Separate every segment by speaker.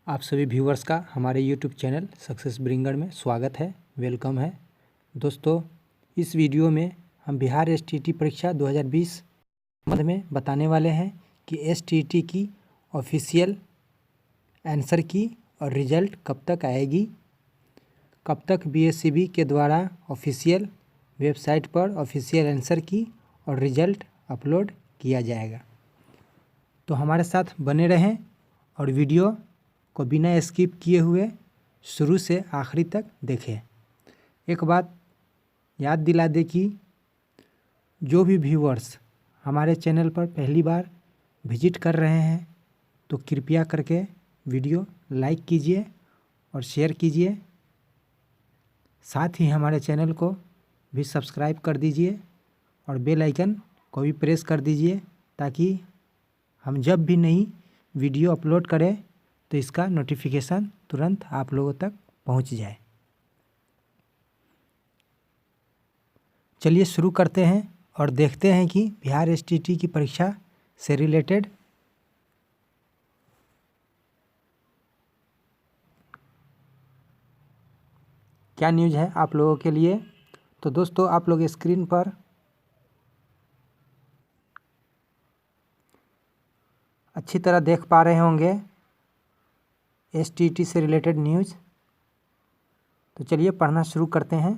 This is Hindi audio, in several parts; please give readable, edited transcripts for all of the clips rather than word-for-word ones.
Speaker 1: आप सभी व्यूवर्स का हमारे यूट्यूब चैनल सक्सेस ब्रिंगर में स्वागत है, वेलकम है। दोस्तों, इस वीडियो में हम बिहार एसटीटी परीक्षा 2020 संबंध में बताने वाले हैं कि एसटीटी की ऑफिशियल आंसर की और रिज़ल्ट कब तक आएगी, कब तक बीएससीबी के द्वारा ऑफिशियल वेबसाइट पर ऑफिशियल आंसर की और रिज़ल्ट अपलोड किया जाएगा। तो हमारे साथ बने रहें और वीडियो को बिना स्किप किए हुए शुरू से आखिरी तक देखें। एक बात याद दिला दे कि जो भी व्यूअर्स हमारे चैनल पर पहली बार विजिट कर रहे हैं तो कृपया करके वीडियो लाइक कीजिए और शेयर कीजिए। साथ ही हमारे चैनल को भी सब्सक्राइब कर दीजिए और बेल आइकन को भी प्रेस कर दीजिए ताकि हम जब भी नई वीडियो अपलोड करें तो इसका नोटिफिकेशन तुरंत आप लोगों तक पहुंच जाए। चलिए शुरू करते हैं और देखते हैं कि बिहार एसटीटी की परीक्षा से रिलेटेड क्या न्यूज़ है आप लोगों के लिए। तो दोस्तों, आप लोग स्क्रीन पर अच्छी तरह देख पा रहे होंगे एसटीटी से रिलेटेड न्यूज़। तो चलिए पढ़ना शुरू करते हैं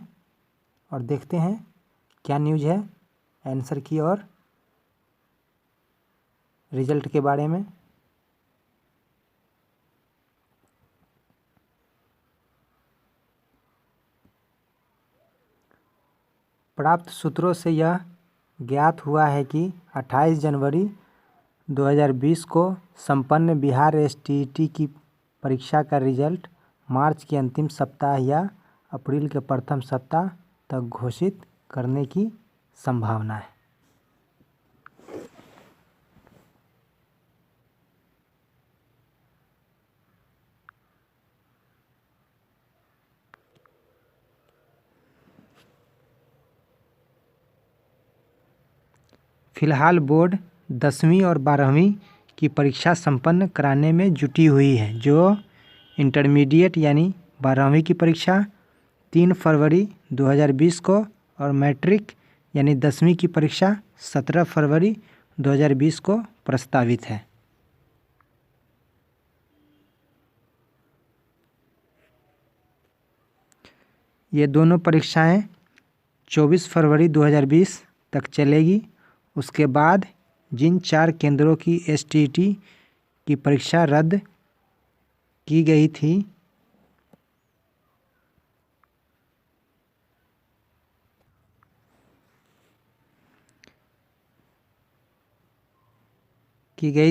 Speaker 1: और देखते हैं क्या न्यूज़ है आंसर की और रिजल्ट के बारे में। प्राप्त सूत्रों से यह ज्ञात हुआ है कि 28 जनवरी 2020 को संपन्न बिहार एसटीटी की परीक्षा का रिजल्ट मार्च के अंतिम सप्ताह या अप्रैल के प्रथम सप्ताह तक घोषित करने की संभावना है। फिलहाल बोर्ड 10वीं और 12वीं की परीक्षा संपन्न कराने में जुटी हुई है। जो इंटरमीडिएट यानी 12वीं की परीक्षा 3 फरवरी 2020 को और मैट्रिक यानी 10वीं की परीक्षा 17 फरवरी 2020 को प्रस्तावित है। ये दोनों परीक्षाएं 24 फरवरी 2020 तक चलेगी। उसके बाद जिन 4 केंद्रों की एसटीटी की परीक्षा रद्द की गई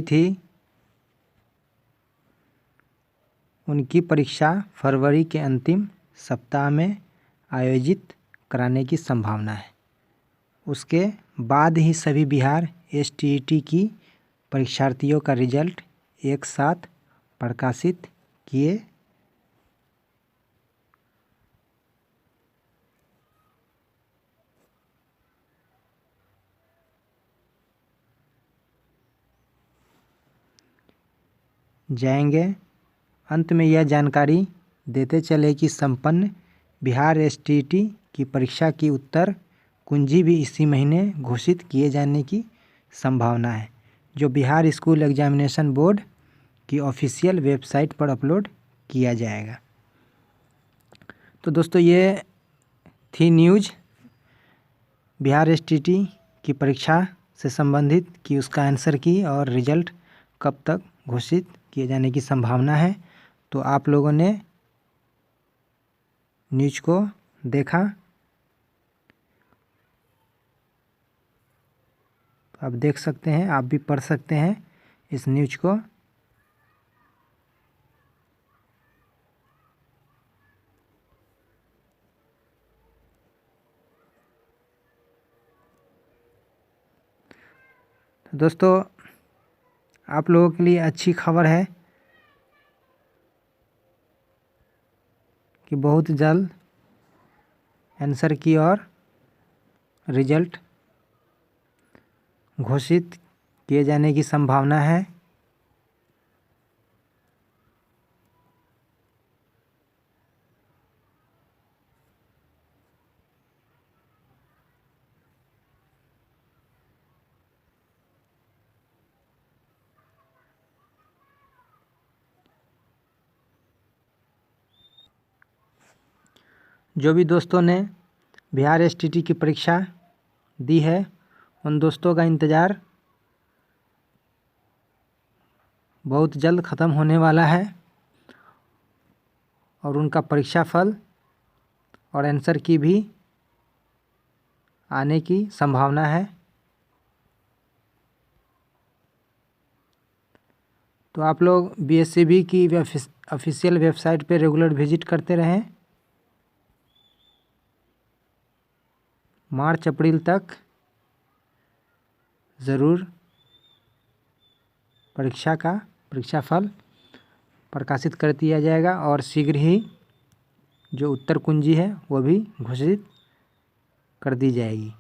Speaker 1: थी उनकी परीक्षा फरवरी के अंतिम सप्ताह में आयोजित कराने की संभावना है। उसके बाद ही सभी बिहार एसटीटी की परीक्षार्थियों का रिजल्ट एक साथ प्रकाशित किए जाएंगे। अंत में यह जानकारी देते चले कि संपन्न बिहार एसटीटी की परीक्षा की उत्तर कुंजी भी इसी महीने घोषित किए जाने की संभावना है, जो बिहार स्कूल एग्जामिनेशन बोर्ड की ऑफिशियल वेबसाइट पर अपलोड किया जाएगा। तो दोस्तों, ये थी न्यूज़ बिहार एसटीटी की परीक्षा से संबंधित कि उसका आंसर की और रिजल्ट कब तक घोषित किए जाने की संभावना है। तो आप लोगों ने न्यूज़ को देखा, आप देख सकते हैं, आप भी पढ़ सकते हैं इस न्यूज़ को। तो दोस्तों, आप लोगों के लिए अच्छी खबर है कि बहुत जल्द आंसर की और रिजल्ट घोषित किए जाने की संभावना है। जो भी दोस्तों ने बिहार एसटीटी की परीक्षा दी है उन दोस्तों का इंतज़ार बहुत जल्द ख़त्म होने वाला है और उनका परीक्षा फल और आंसर की भी आने की संभावना है। तो आप लोग बीएससीबी की ऑफिशियल वेबसाइट पे रेगुलर विजिट करते रहें। मार्च अप्रैल तक ज़रूर परीक्षा फल प्रकाशित कर दिया जाएगा और शीघ्र ही जो उत्तर कुंजी है वो भी घोषित कर दी जाएगी।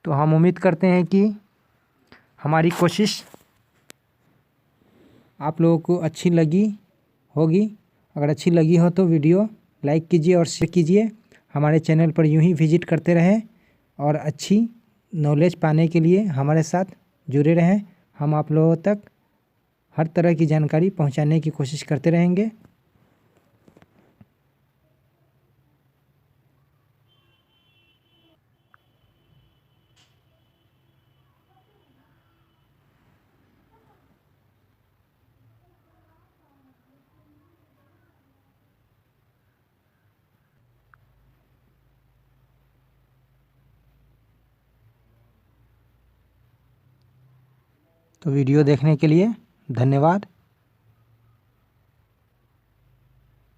Speaker 1: तो हम उम्मीद करते हैं कि हमारी कोशिश आप लोगों को अच्छी लगी होगी। अगर अच्छी लगी हो तो वीडियो लाइक कीजिए और शेयर कीजिए। हमारे चैनल पर यूं ही विजिट करते रहें और अच्छी नॉलेज पाने के लिए हमारे साथ जुड़े रहें। हम आप लोगों तक हर तरह की जानकारी पहुंचाने की कोशिश करते रहेंगे। तो वीडियो देखने के लिए धन्यवाद।